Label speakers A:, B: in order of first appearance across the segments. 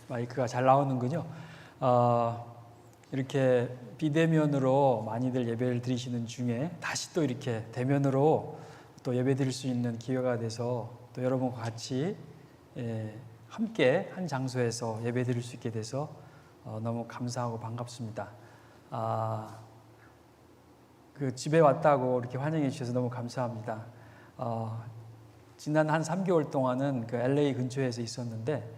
A: 마이크가 잘 나오는군요. 이렇게 비대면으로 많이들 예배를 드리시는 중에 다시 또 이렇게 대면으로 또 예배 드릴 수 있는 기회가 돼서 또 여러분과 같이 함께 한 장소에서 예배 드릴 수 있게 돼서 너무 감사하고 반갑습니다. 그 집에 왔다고 이렇게 환영해 주셔서 너무 감사합니다. 지난 한 3개월 동안은 그 LA 근처에서 있었는데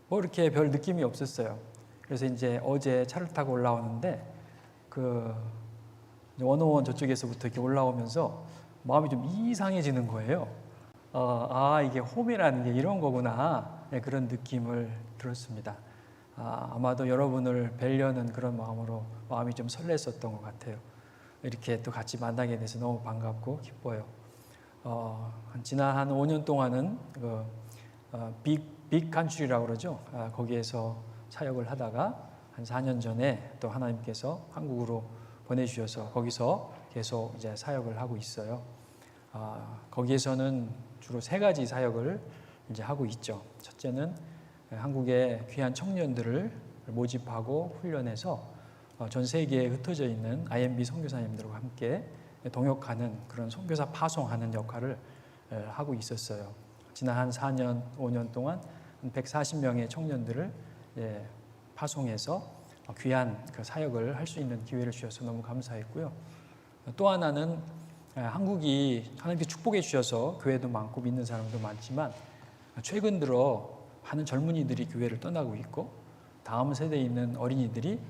A: 뭐 이렇게 별 느낌이 없었어요. 그래서 이제 어제 차를 타고 올라오는데 그 원오원 저쪽에서부터 이렇게 올라오면서 마음이 좀 이상해지는 거예요. 이게 홈이라는 게 이런 거구나. 네, 그런 느낌을 들었습니다. 아마도 여러분을 뵈려는 그런 마음으로 마음이 좀 설렜었던 것 같아요. 이렇게 또 같이 만나게 돼서 너무 반갑고 기뻐요. 지난 한 5년 동안은 빅 간추리라고 그러죠. 거기에서 사역을 하다가 한 4년 전에 또 하나님께서 한국으로 보내주셔서 거기서 계속 이제 사역을 하고 있어요. 거기에서는 주로 3가지 사역을 이제 하고 있죠. 첫째는 한국의 귀한 청년들을 모집하고 훈련해서 전 세계에 흩어져 있는 IMB 선교사님들과 함께 동역하는 그런 선교사 파송하는 역할을 하고 있었어요. 지난 한 4년, 5년 동안 140명의 청년들을 파송해서 귀한 그 사역을 할 수 있는 기회를 주셔서 너무 감사했고요. 또 하나는 한국이 하나님께 축복해 주셔서 교회도 많고 믿는 사람도 많지만 최근 들어 많은 젊은이들이 교회를 떠나고 있고 다음 세대에 있는 어린이들이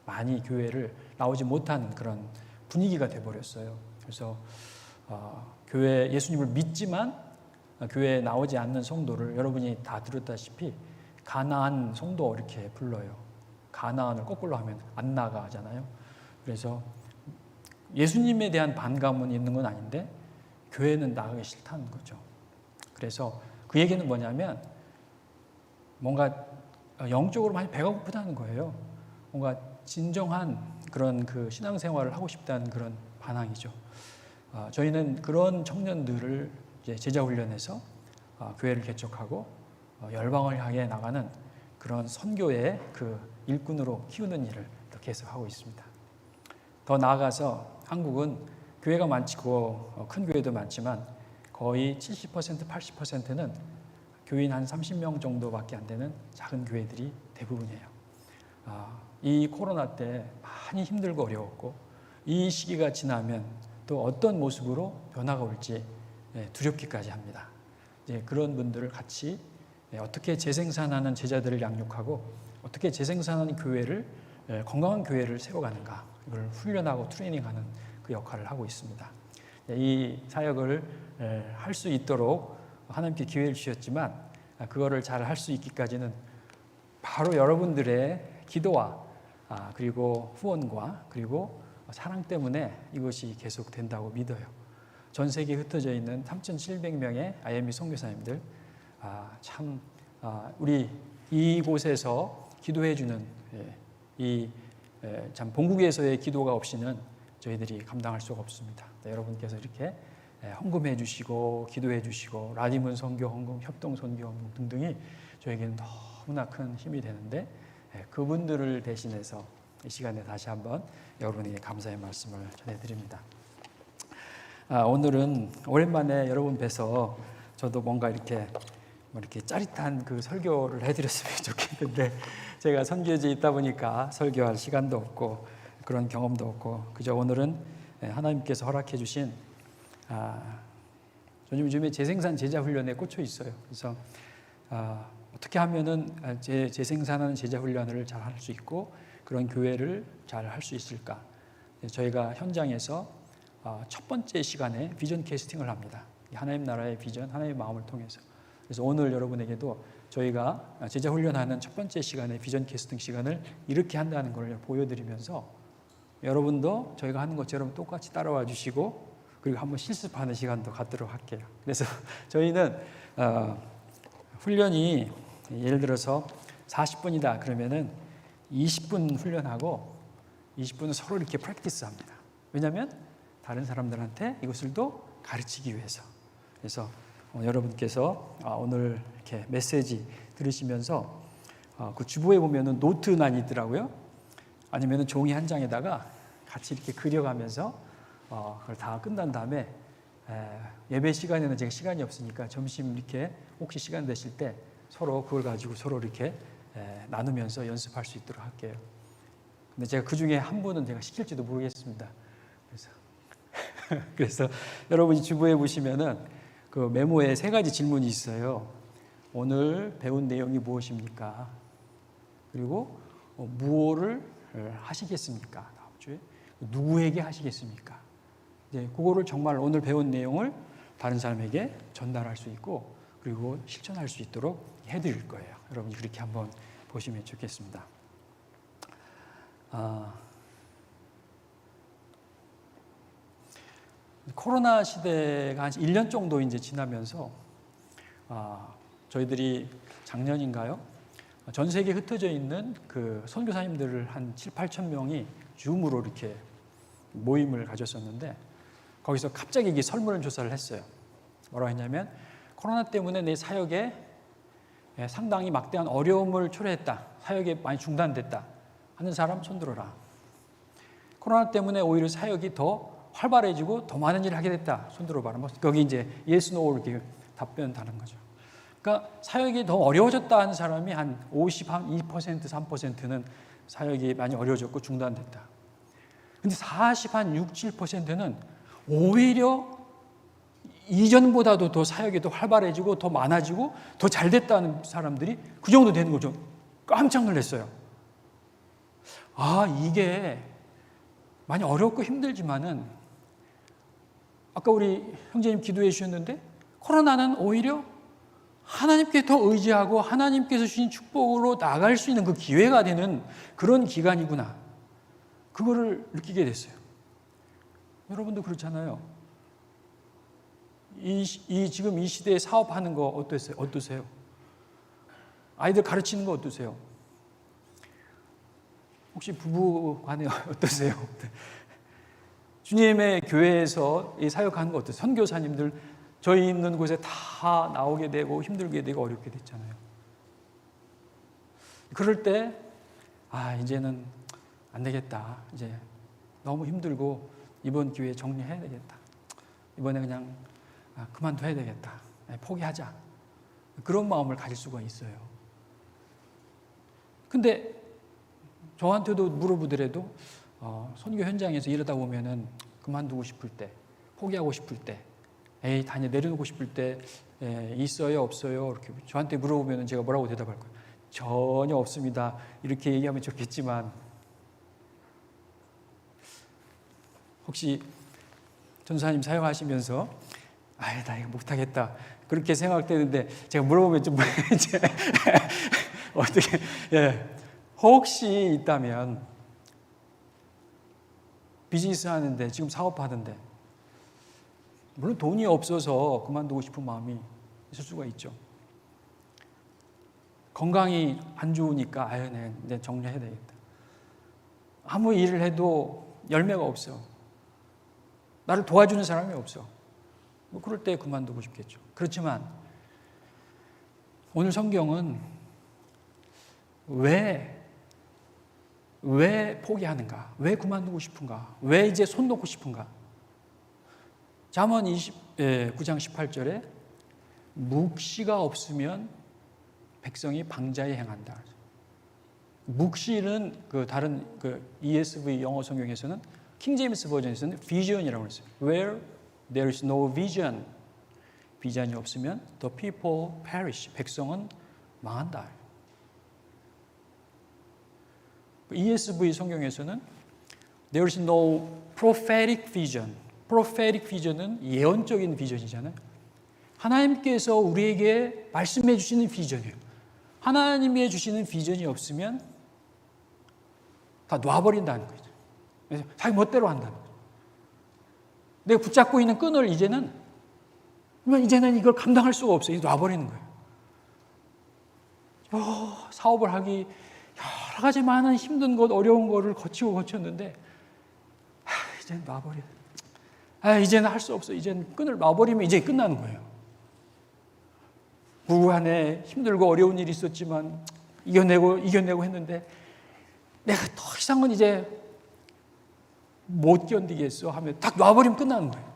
A: 많이 교회를 나오지 못하는 그런 분위기가 돼버렸어요. 그래서 교회 예수님을 믿지만 교회에 나오지 않는 성도를 여러분이 다 들었다시피 가나안 성도 이렇게 불러요. 가나안을 거꾸로 하면 안 나가잖아요. 그래서 예수님에 대한 반감은 있는 건 아닌데 교회는 나가기 싫다는 거죠. 그래서 그 얘기는 뭐냐면 뭔가 영적으로 많이 배가 고프다는 거예요. 뭔가 진정한 그런 그 신앙생활을 하고 싶다는 그런 반항이죠. 저희는 그런 청년들을 이제 제자훈련해서 교회를 개척하고 열방을 향해 나가는 그런 선교의 그 일꾼으로 키우는 일을 계속하고 있습니다. 더 나아가서 한국은 교회가 많고 큰 교회도 많지만 거의 70%, 80%는 교인 한 30명 정도밖에 안 되는 작은 교회들이 대부분이에요. 이 코로나 때 많이 힘들고 어려웠고 이 시기가 지나면 또 어떤 모습으로 변화가 올지 두렵기까지 합니다. 그런 분들을 같이 어떻게 재생산하는 제자들을 양육하고 어떻게 재생산하는 교회를 건강한 교회를 세워가는가 이걸 훈련하고 트레이닝하는 그 역할을 하고 있습니다. 이 사역을 할 수 있도록 하나님께 기회를 주셨지만 그거를 잘 할 수 있기까지는 바로 여러분들의 기도와 그리고 후원과 그리고 사랑 때문에 이것이 계속 된다고 믿어요. 전 세계에 흩어져 있는 3,700명의 IMB 선교사님들 참 우리 이곳에서 기도해 주는 참 본국에서의 기도가 없이는 저희들이 감당할 수가 없습니다. 여러분께서 이렇게 헌금해 주시고 기도해 주시고 라디문 선교 헌금, 협동 선교 헌금 등등이 저에게는 너무나 큰 힘이 되는데 그분들을 대신해서 이 시간에 다시 한번 여러분에게 감사의 말씀을 전해드립니다. 오늘은 오랜만에 여러분 뵈서 저도 뭔가 이렇게 짜릿한 그 설교를 해드렸으면 좋겠는데 제가 선교지에 있다 보니까 설교할 시간도 없고 그런 경험도 없고 그저 오늘은 하나님께서 허락해 주신 요즘에 재생산 제자 훈련에 꽂혀 있어요. 그래서 어떻게 하면은 재생산하는 제자 훈련을 잘 할 수 있고 그런 교회를 잘 할 수 있을까? 저희가 현장에서 첫 번째 시간에 비전 캐스팅을 합니다. 하나님 나라의 비전, 하나님의 마음을 통해서. 그래서 오늘 여러분에게도 저희가 제자 훈련하는 첫 번째 시간에 비전 캐스팅 시간을 이렇게 한다는 걸 보여드리면서 여러분도 저희가 하는 것처럼 똑같이 따라와 주시고 그리고 한번 실습하는 시간도 갖도록 할게요. 그래서 저희는 훈련이 예를 들어서 40분이다 그러면은 20분 훈련하고 20분은 서로 이렇게 프랙티스합니다. 왜냐하면 다른 사람들한테 이것을 또 가르치기 위해서. 그래서 여러분께서 오늘 이렇게 메시지 들으시면서 그 주보에 보면은 노트란이 있더라고요. 아니면은 종이 한 장에다가 같이 이렇게 그려가면서 그걸 다 끝난 다음에 예배 시간에는 제가 시간이 없으니까 점심 이렇게 혹시 시간 되실 때 서로 그걸 가지고 서로 이렇게 나누면서 연습할 수 있도록 할게요. 근데 제가 그 중에 한 분은 제가 시킬지도 모르겠습니다. 그래서 여러분이 주보에 보시면은 그 메모에 3가지 질문이 있어요. 오늘 배운 내용이 무엇입니까? 그리고 무엇을 하시겠습니까? 다음 주에 누구에게 하시겠습니까? 이제 그거를 정말 오늘 배운 내용을 다른 사람에게 전달할 수 있고 그리고 실천할 수 있도록 해드릴 거예요. 여러분이 그렇게 한번 보시면 좋겠습니다. 코로나 시대가 한 1년 정도 이제 지나면서 저희들이 작년인가요? 전 세계에 흩어져 있는 그 선교사님들을 한 7,8천 명이 줌으로 이렇게 모임을 가졌었는데 거기서 갑자기 이게 설문조사를 했어요. 뭐라고 했냐면 코로나 때문에 내 사역에 상당히 막대한 어려움을 초래했다. 사역이 많이 중단됐다. 하는 사람 손 들어라. 코로나 때문에 오히려 사역이 더 활발해지고 더 많은 일을 하게 됐다. 손 들어봐라. 거기 이제 yes, no 이렇게 답변하는 거죠. 그러니까 사역이 더 어려워졌다 하는 사람이 한 52%, 3%는 사역이 많이 어려워졌고 중단됐다. 근데 6, 7%는 오히려 이전보다도 더 사역이 더 활발해지고 더 많아지고 더 잘 됐다는 사람들이 그 정도 되는 거죠. 깜짝 놀랐어요. 이게 많이 어렵고 힘들지만은 아까 우리 형제님 기도해 주셨는데 코로나는 오히려 하나님께 더 의지하고 하나님께서 주신 축복으로 나갈 수 있는 그 기회가 되는 그런 기간이구나. 그거를 느끼게 됐어요. 여러분도 그렇잖아요. 지금 이 시대에 사업하는 거 어떠세요? 아이들 가르치는 거 어떠세요? 혹시 부부 간에 어떠세요? 주님의 교회에서 이 사역하는 거 어떠세요? 선교사님들 저희 있는 곳에 다 나오게 되고 힘들게 되고 어렵게 됐잖아요. 그럴 때 이제는 안 되겠다. 이제 너무 힘들고 이번 기회에 정리해야 되겠다. 이번에 그냥 그만둬야 되겠다. 포기하자. 그런 마음을 가질 수가 있어요. 근데 저한테도 물어보더라도 선교 현장에서 일하다 보면은 그만두고 싶을 때, 포기하고 싶을 때, 내려놓고 싶을 때 있어요, 없어요? 이렇게 저한테 물어보면은 제가 뭐라고 대답할 거예요? 전혀 없습니다. 이렇게 얘기하면 좋겠지만 혹시 전사님 사역하시면서 나 이거 못하겠다 그렇게 생각되는데 제가 물어보면 좀 이제 어떻게 혹시 있다면 비즈니스 하는데 지금 사업하는데 물론 돈이 없어서 그만두고 싶은 마음이 있을 수가 있죠. 건강이 안 좋으니까 이제 정리해야 되겠다. 아무 일을 해도 열매가 없어. 나를 도와주는 사람이 없어. 그럴 때 그만두고 싶겠죠. 그렇지만 오늘 성경은 왜 포기하는가? 왜 그만두고 싶은가? 왜 이제 손 놓고 싶은가? 잠언 9장 18절에 묵시가 없으면 백성이 방자에 행한다. 묵시는 다른 ESV 영어 성경에서는 킹 제임스 버전에서는 vision이라고 했어요. Where there is no vision, 비전이 없으면 the people perish, 백성은 망한다. ESV 성경에서는 there is no prophetic vision. prophetic vision은 예언적인 비전이잖아요. 하나님께서 우리에게 말씀해 주시는 비전이에요. 하나님이 주시는 비전이 없으면 다 놔버린다는 거죠. 그래서 자기 멋대로 한다는 거죠. 내가 붙잡고 있는 끈을 이제는 이걸 감당할 수가 없어요. 놔버리는 거예요. 사업을 하기 여러 가지 많은 힘든 것, 어려운 거를 거쳤는데 이제는 놔버려. 이제는 할 수 없어. 이제는 끈을 놔버리면 이제 끝나는 거예요. 구간에 힘들고 어려운 일이 있었지만 이겨내고 했는데 내가 더 이상은 이제 못 견디겠어 하면 딱 놔버리면 끝나는 거예요.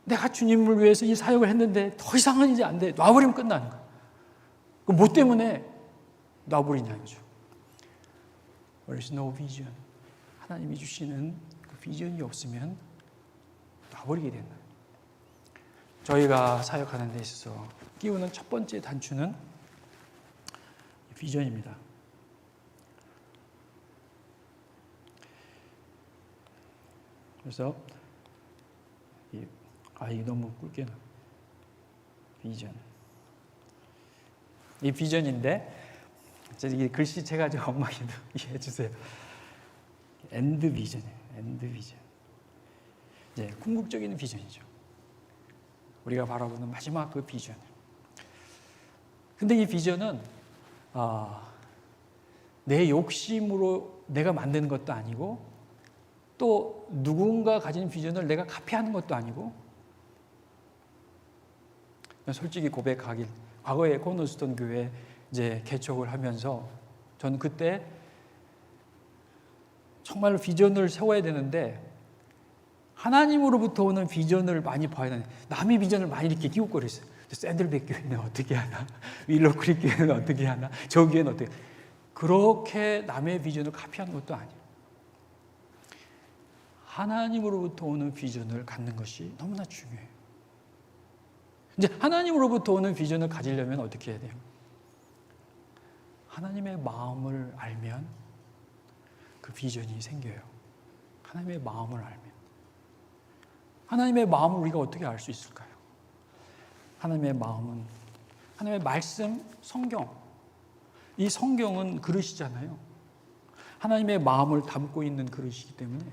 A: 내가 주님을 위해서 이 사역을 했는데 더 이상은 이제 안 돼. 놔버리면 끝나는 거예요. 그럼 뭐 때문에 놔버리냐 이거죠. There is no vision. 하나님이 주시는 그 비전이 없으면 놔버리게 된다. 저희가 사역하는 데 있어서 끼우는 첫 번째 단추는 비전입니다. 그래서 이게 너무 굵게 나. 비전. 이 비전인데 이 글씨체가 좀 엉망이도 이해해 주세요. 엔드 비전이에요. 엔드 비전. 이제 궁극적인 비전이죠. 우리가 바라보는 마지막 그 비전. 근데 이 비전은 내 욕심으로 내가 만드는 것도 아니고 또 누군가 가진 비전을 내가 카피하는 것도 아니고 솔직히 고백하길 과거에 코너스톤 교회 이제 개척을 하면서 저는 그때 정말로 비전을 세워야 되는데 하나님으로부터 오는 비전을 많이 봐야 되는데 남의 비전을 많이 이렇게 끼우거렸어요. 샌들백 교회는 어떻게 하나? 윌로크릭 교회는 어떻게 하나? 저 교회는 어떻게 하나? 그렇게 남의 비전을 카피하는 것도 아니에요. 하나님으로부터 오는 비전을 갖는 것이 너무나 중요해요. 이제 하나님으로부터 오는 비전을 가지려면 어떻게 해야 돼요? 하나님의 마음을 알면 그 비전이 생겨요. 하나님의 마음을 알면. 하나님의 마음을 우리가 어떻게 알 수 있을까요? 하나님의 마음은 하나님의 말씀, 성경. 이 성경은 그릇이잖아요. 하나님의 마음을 담고 있는 그릇이기 때문에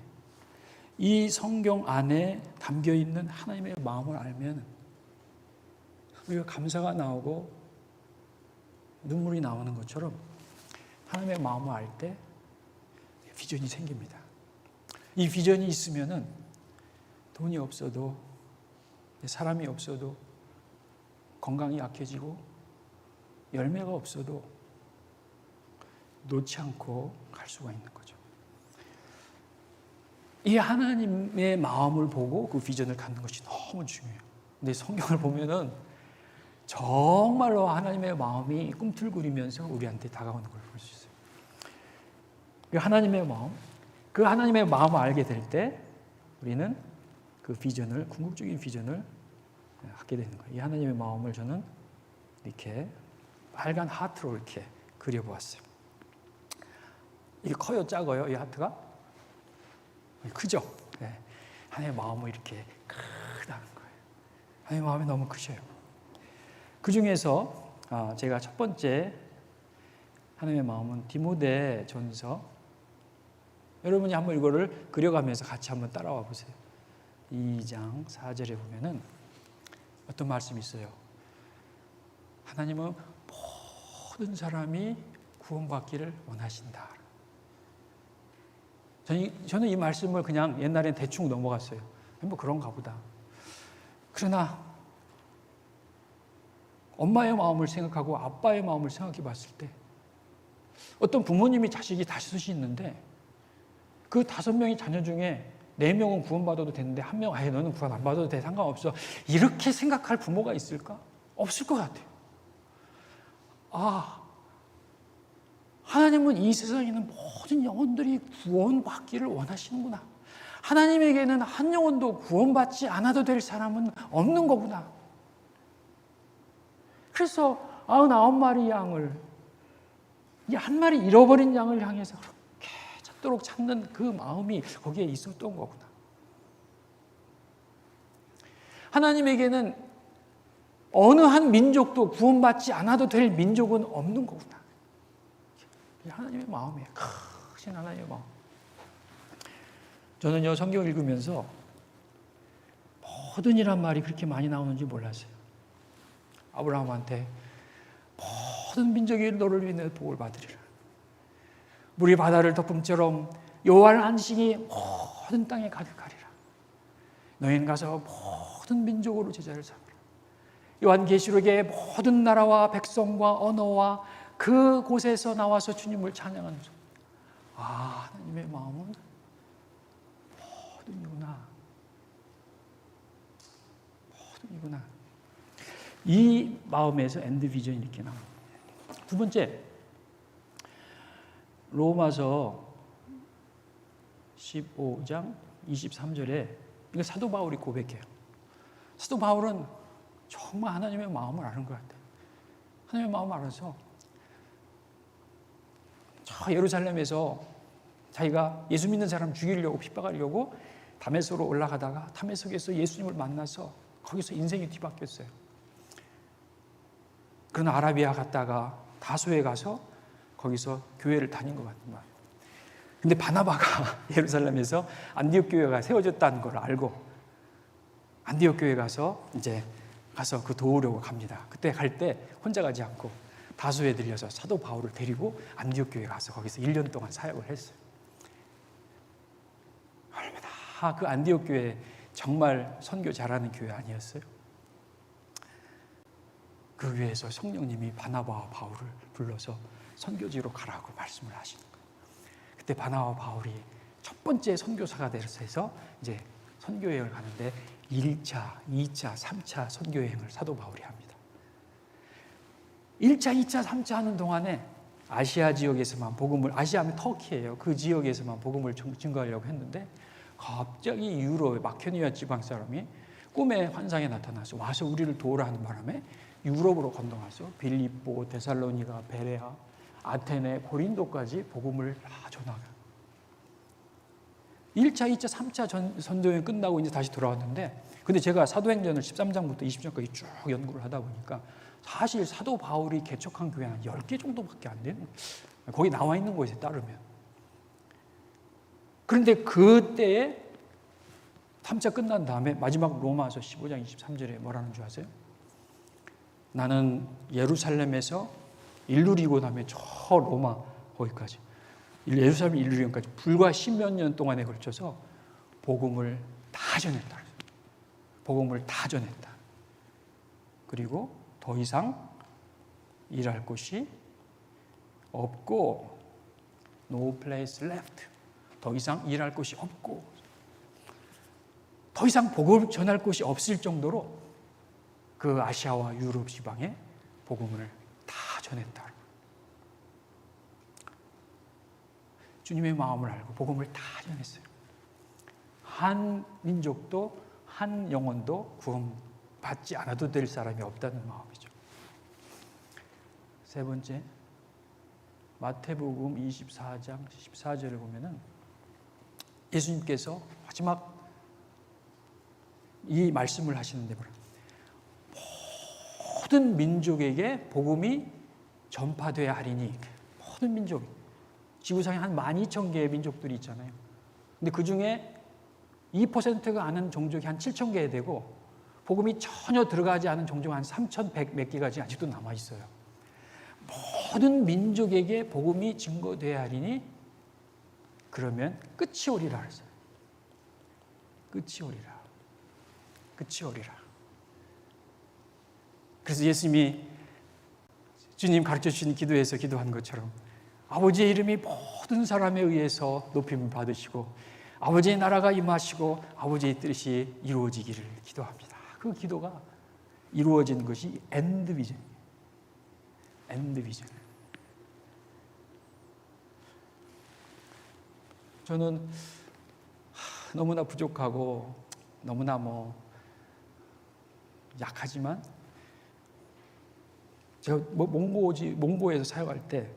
A: 이 성경 안에 담겨 있는 하나님의 마음을 알면 우리가 감사가 나오고 눈물이 나오는 것처럼 하나님의 마음을 알 때 비전이 생깁니다. 이 비전이 있으면은 돈이 없어도 사람이 없어도 건강이 약해지고 열매가 없어도 놓지 않고 갈 수가 있는 거죠. 이 하나님의 마음을 보고 그 비전을 갖는 것이 너무 중요해요. 근데 성경을 보면은 정말로 하나님의 마음이 꿈틀거리면서 우리한테 다가오는 걸 볼 수 있어요. 그 하나님의 마음, 그 하나님의 마음을 알게 될 때 우리는 그 비전을, 궁극적인 비전을 갖게 되는 거예요. 이 하나님의 마음을 저는 이렇게 빨간 하트로 이렇게 그려보았어요. 이게 커요, 작아요? 이 하트가? 크죠? 네. 하나님의 마음은 이렇게 크다는 거예요. 하나님의 마음이 너무 크셔요. 그 중에서 제가 첫 번째 하나님의 마음은 디모데 전서. 여러분이 한번 이거를 그려가면서 같이 한번 따라와 보세요. 2장 4절에 보면은 어떤 말씀이 있어요. 하나님은 모든 사람이 구원받기를 원하신다. 저는 이 말씀을 그냥 옛날엔 대충 넘어갔어요. 뭐 그런가 보다. 그러나 엄마의 마음을 생각하고 아빠의 마음을 생각해 봤을 때 어떤 부모님이 자식이 5이 있는데 그 5명의 자녀 중에 4명은 구원받아도 되는데 1명 너는 구원 안 받아도 돼 상관없어 이렇게 생각할 부모가 있을까? 없을 것 같아요. 하나님은 이 세상에 있는 모든 영혼들이 구원받기를 원하시는구나. 하나님에게는 한 영혼도 구원받지 않아도 될 사람은 없는 거구나. 그래서 99마리 양을 이 한 마리 잃어버린 양을 향해서 그렇게 찾도록 찾는 그 마음이 거기에 있었던 거구나. 하나님에게는 어느 한 민족도 구원받지 않아도 될 민족은 없는 거구나. 하나님의 마음이에요. 크신 하나님의 마음. 저는요 성경을 읽으면서 모든이란 말이 그렇게 많이 나오는지 몰랐어요. 아브라함한테 모든 민족이 너를 위해 복을 받으리라. 물이 바다를 덮음처럼 여호와의 안식이 모든 땅에 가득하리라. 너희는 가서 모든 민족으로 제자를 삼으라. 요한계시록의 모든 나라와 백성과 언어와 그곳에서 나와서 주님을 찬양하는 소. 하나님의 마음은 모든이구나. 모든이구나. 이 마음에서 엔드 비전이 이렇게 나옵니다. 두 번째, 로마서 15장 23절에 이거 사도 바울이 고백해요. 사도 바울은 정말 하나님의 마음을 아는 것 같아요. 하나님의 마음을 알아서 저 예루살렘에서 자기가 예수 믿는 사람 죽이려고 핍박하려고 다메섹으로 올라가다가 다메섹에서 예수님을 만나서 거기서 인생이 뒤바뀌었어요. 그러나 아라비아 갔다가 다소에 가서 거기서 교회를 다닌 것 같은 말이에요. 근데 바나바가 예루살렘에서 안디옥 교회가 세워졌다는 걸 알고 안디옥 교회 가서 그 도우려고 갑니다. 그때 갈 때 혼자 가지 않고 다소에 들려서 사도 바울을 데리고 안디옥 교회 가서 거기서 1년 동안 사역을 했어요. 얼마나 그 안디옥 교회 정말 선교 잘하는 교회 아니었어요? 그 교회에서 성령님이 바나바와 바울을 불러서 선교지로 가라고 말씀을 하시는 거예요. 그때 바나바와 바울이 첫 번째 선교사가 돼서 이제 선교여행을 가는데 1차, 2차, 3차 선교여행을 사도 바울이 합니다. 1차, 2차, 3차 하는 동안에 아시아 지역에서만 아시아면 터키예요. 그 지역에서만 복음을 증거하려고 했는데 갑자기 유럽의 마케도니아 지방 사람이 꿈의 환상에 나타나서 와서 우리를 도우라 하는 바람에 유럽으로 건너가서 빌립보, 데살로니가, 베레아, 아테네, 고린도까지 복음을 다 전하가. 1차, 2차, 3차 선교여행 끝나고 이제 다시 돌아왔는데 근데 제가 사도행전을 13장부터 20장까지 쭉 연구를 하다 보니까 사실 사도 바울이 개척한 교회는 10개 정도밖에 안 되는 거기 나와 있는 것에 따르면. 그런데 그때에 3차 끝난 다음에 마지막 로마서 15장 23절에 뭐라는 줄 아세요? 나는 예루살렘에서 일루리고 다음에 저 로마 거기까지 예루살렘 일루리온까지 불과 10몇 년 동안에 걸쳐서 복음을 다 전했다. 복음을 다 전했다. 그리고 더 이상 일할 곳이 없고 no place left. 더 이상 일할 곳이 없고 더 이상 복음을 전할 곳이 없을 정도로 그 아시아와 유럽 지방에 복음을 다 전했다. 주님의 마음을 알고 복음을 다 전했어요. 한 민족도 한 영혼도 구원받지 않아도 될 사람이 없다는 마음이죠. 세 번째, 마태복음 24장 14절을 보면은 예수님께서 마지막 이 말씀을 하시는데 모든 민족에게 복음이 전파돼야 하리니 모든 민족 지구상에 한 12,000개의 민족들이 있잖아요. 근데 그 중에 2%가 아는 종족이 한 7,000개 되고 복음이 전혀 들어가지 않은 종족은 한 3,100 몇 개가 아직도 남아 있어요. 모든 민족에게 복음이 증거돼야 하리니 그러면 끝이 오리라 했어요. 끝이 오리라. 끝이 오리라. 그래서 예수님이 주님 가르쳐 주신 기도에서 기도한 것처럼 아버지의 이름이 모든 사람에 의해서 높임을 받으시고 아버지의 나라가 임하시고 아버지의 뜻이 이루어지기를 기도합니다. 그 기도가 이루어진 것이 엔드 비전이에요. 엔드 비전. 저는 너무나 부족하고 너무나 약하지만 제가 몽고에서 사역할 때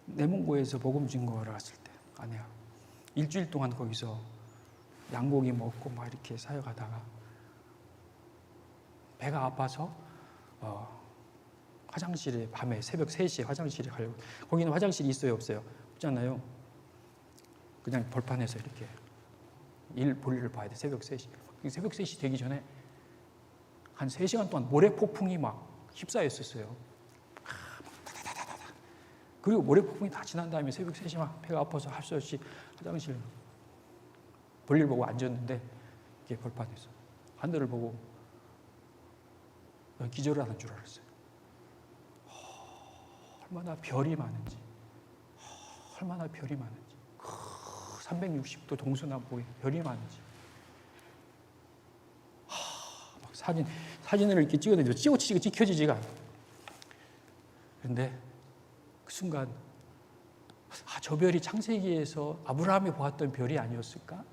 A: 내몽고에서 복음 증거하러 갔을 때 아내가 일주일 동안 거기서 양고기 먹고 막 이렇게 사역하다가 배가 아파서 화장실에 밤에 새벽 3시에 화장실에 가려고 거기는 화장실이 있어요 없어요? 없잖아요. 그냥 벌판에서 이렇게 볼일을 봐야 돼. 새벽 3시. 새벽 3시 되기 전에 한 3시간 동안 모래폭풍이 막 휩싸였었어요. 그리고 모래폭풍이 다 지난 다음에 새벽 3시 막 배가 아파서 할 수 없이 화장실 볼일 보고 앉았는데 이게 벌판에서 하늘을 보고 기절하는 줄 알았어요. 얼마나 별이 많은지, 얼마나 별이 많은지, 360도 동서남북에 별이 많은지. 막 사진을 이렇게 찍었는데 찍혀지지가 않아요. 그런데 그 순간 저 별이 창세기에서 아브라함이 보았던 별이 아니었을까?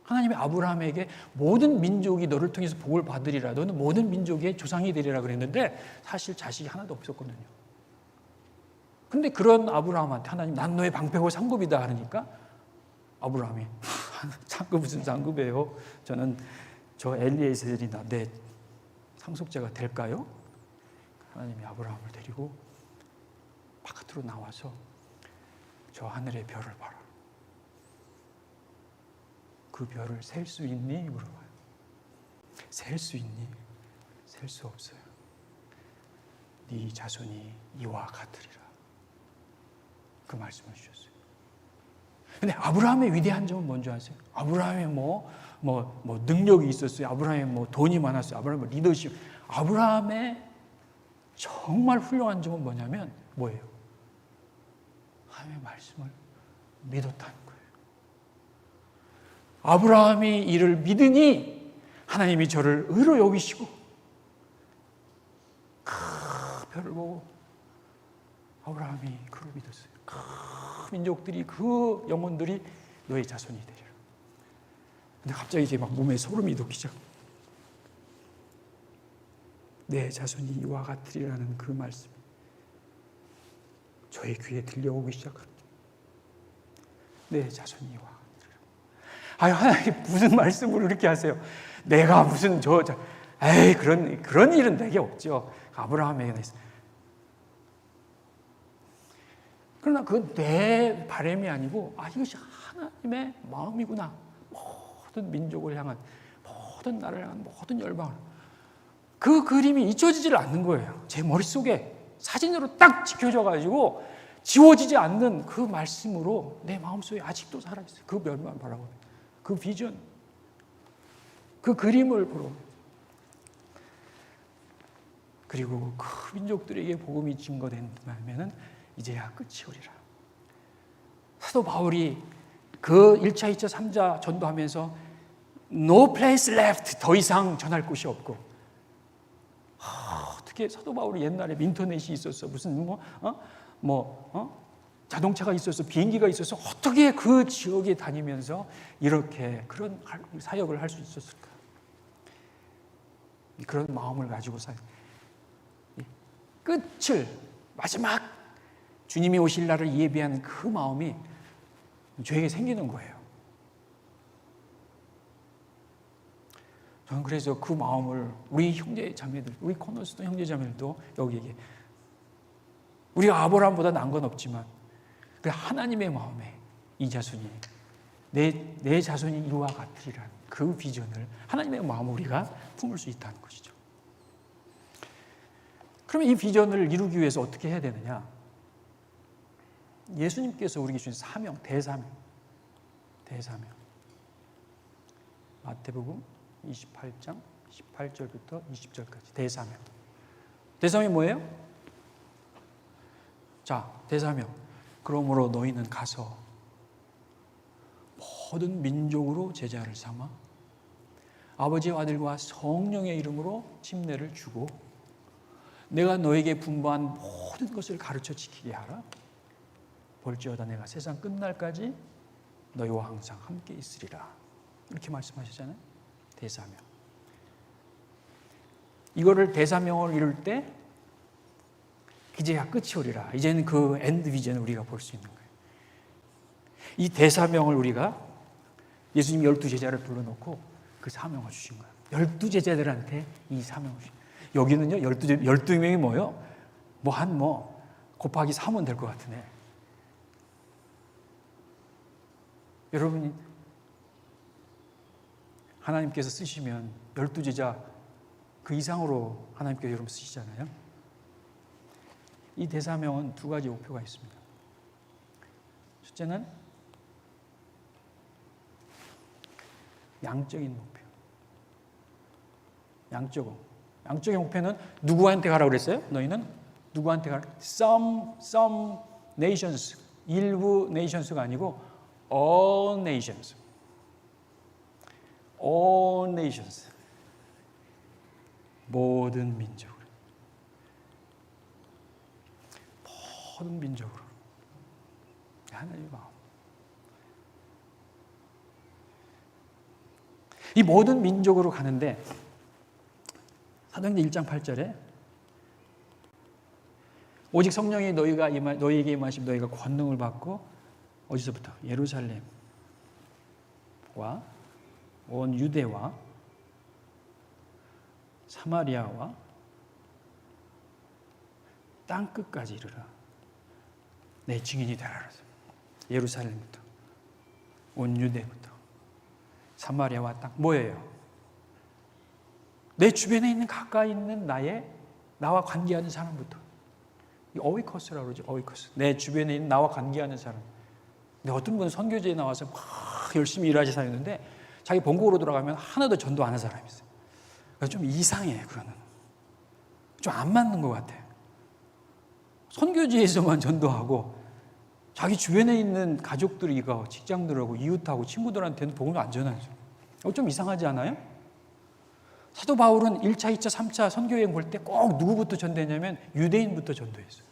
A: 하나님이 아브라함에게 모든 민족이 너를 통해서 복을 받으리라, 너는 모든 민족의 조상이 되리라 그랬는데 사실 자식이 하나도 없었거든요. 근데 그런 아브라함한테 하나님, 난 너의 방패고 상급이다 하니까 아브라함이 상급 무슨 상급이에요? 저는 저 엘리에셀이나 내 상속자가 될까요? 하나님이 아브라함을 데리고 바깥으로 나와서 저 하늘의 별을 봐라. 그 별을 셀 수 있니? 물어봐요. 셀 수 있니? 셀 수 없어요. 네 자손이 이와 같으리라. 그 말씀을 주셨어요. 근데 아브라함의 위대한 점은 뭔지 아세요? 아브라함의 능력이 있었어요. 아브라함의 돈이 많았어요. 아브라함의 리더십. 아브라함의 정말 훌륭한 점은 뭐냐면 뭐예요? 하나님의 말씀을 믿었다는 거예요. 아브라함이 이를 믿으니 하나님이 저를 의로 여기시고 별을 보고 아브라함이 그를 믿었어요. 그 민족들이, 그 영혼들이 너의 자손이 되리라. 근데 갑자기 이제 막 몸에 소름이 돋기 시작. 내 자손이 이와 같으리라는 그 말씀이 저의 귀에 들려오기 시작합니다. 내 자손이 이와 같으리라. 아유, 하나님 무슨 말씀을 그렇게 하세요? 내가 무슨 그런 일은 내게 없죠. 아브라함에게는 있어요. 그러나 그건 내 바람이 아니고 이것이 하나님의 마음이구나. 모든 민족을 향한, 모든 나라를 향한, 모든 열방을, 그 그림이 잊혀지질 않는 거예요. 제 머릿속에 사진으로 딱 찍혀져가지고 지워지지 않는 그 말씀으로 내 마음속에 아직도 살아있어요. 그 별만 바라보면, 그 비전, 그 그림을 보러. 그리고 그 민족들에게 복음이 증거된다면 이제야 끝이 오리라. 사도 바울이 그 1차, 2차, 3차 전도하면서 No place left, 더 이상 전할 곳이 없고, 어떻게 사도 바울이 옛날에 인터넷이 있었어, 무슨 자동차가 있었어, 비행기가 있었어, 어떻게 그 지역에 다니면서 이렇게 그런 사역을 할 수 있었을까? 그런 마음을 가지고 끝을, 마지막 주님이 오실 날을 예비한 그 마음이 저에게 생기는 거예요. 저는 그래서 그 마음을 우리 형제 자매들, 우리 코너스톤 형제 자매들도 여기에, 우리가 아브라함보다 난 건 없지만 그 하나님의 마음에 이 자손이 내 자손이 이와 같으리라는 그 비전을, 하나님의 마음을 우리가 품을 수 있다는 것이죠. 그러면 이 비전을 이루기 위해서 어떻게 해야 되느냐? 예수님께서 우리에게 주신 사명, 대사명. 마태복음 28장 18절부터 20절까지 대사명. 대사명이 뭐예요? 자, 대사명. 그러므로 너희는 가서 모든 민족으로 제자를 삼아 아버지와 아들과 성령의 이름으로 침례를 주고 내가 너에게 분부한 모든 것을 가르쳐 지키게 하라. 볼지어다 내가 세상 끝날까지 너희와 항상 함께 있으리라. 이렇게 말씀하셨잖아요. 대사명. 이거를 대사명을 이룰 때 이제야 끝이 오리라. 이제는 그 엔드 비전을 우리가 볼 수 있는 거예요. 이 대사명을 우리가 예수님 12제자를 불러놓고 그 사명을 주신 거예요. 12제자들한테 이 사명을 주신 거예요. 여기는요, 12명이 뭐예요? 곱하기 3은 될 것 같으네. 여러분이 하나님께서 쓰시면 12제자 그 이상으로 하나님께서 여러분 쓰시잖아요. 이 대사명은 두 가지 목표가 있습니다. 첫째는 양적인 목표. 양적으로. 양적의 목표는 누구한테 가라고 그랬어요? 너희는 누구한테 가라? Some nations. 일부 nations가 아니고 all nations. All nations. 모든 민족으로. 모든 민족으로. 하나님의 마음. 이 모든 민족으로 가는데 사도행전 1장 8절에 오직 성령이 너희에게 임하시면 너희가 권능을 받고 어디서부터? 예루살렘과 온 유대와 사마리아와 땅끝까지 이르라 내 증인이 되라. 예루살렘부터 온 유대부터 사마리아와 땅. 뭐예요? 내 주변에 있는 가까이 있는 나와 관계하는 사람부터. 이 어위커스라고 그러죠. 어위커스. 내 주변에 있는 나와 관계하는 사람. 근데 어떤 분은 선교제에 나와서 막 열심히 일하지 사는데 자기 본국으로 돌아가면 하나도 전도 안 하는 사람이 있어요. 그래서 좀 이상해. 그거는 좀 안 맞는 것 같아. 선교지에서만 전도하고 자기 주변에 있는 가족들이고 직장들하고 이웃하고 친구들한테는 복음을 안 전하죠. 좀 이상하지 않아요? 사도 바울은 1차, 2차, 3차 선교여행 볼 때 꼭 누구부터 전도했냐면 유대인부터 전도했어요.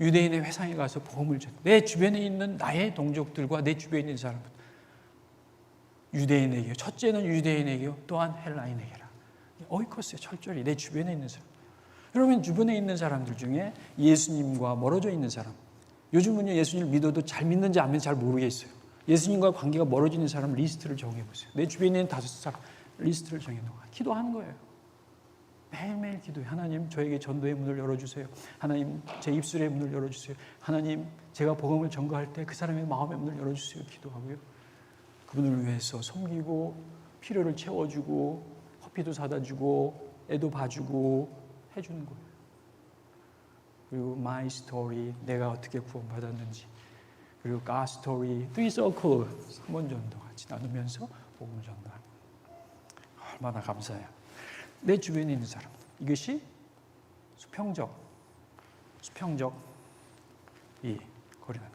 A: 유대인의 회상에 가서 복음을 전해. 내 주변에 있는 나의 동족들과 내 주변에 있는 사람들. 유대인에게요. 첫째는 유대인에게요. 또한 헬라인에게라. 어이코스요. 철저히 내 주변에 있는 사람. 여러분 주변에 있는 사람들 중에 예수님과 멀어져 있는 사람. 요즘은요 예수님을 믿어도 잘 믿는지 안 믿는지 잘 모르겠어요. 예수님과 관계가 멀어지는 사람 리스트를 정해보세요. 내 주변에 있는 5사람 리스트를 정해놓고 기도하는 거예요. 매일매일 기도해. 하나님 저에게 전도의 문을 열어주세요. 하나님 제 입술의 문을 열어주세요. 하나님 제가 복음을 전거할 때 그 사람의 마음의 문을 열어주세요. 기도하고요. 그분을 위해서 섬기고 필요를 채워주고 커피도 사다 주고 애도 봐주고 해주는 거예요. 그리고 my story, 내가 어떻게 구원받았는지, 그리고 God story, three circle, 3번 전도 같이 나누면서 복음을 전도하는 거예요. 얼마나 감사해요. 내 주변에 있는 사람. 이것이 수평적 이 거리는.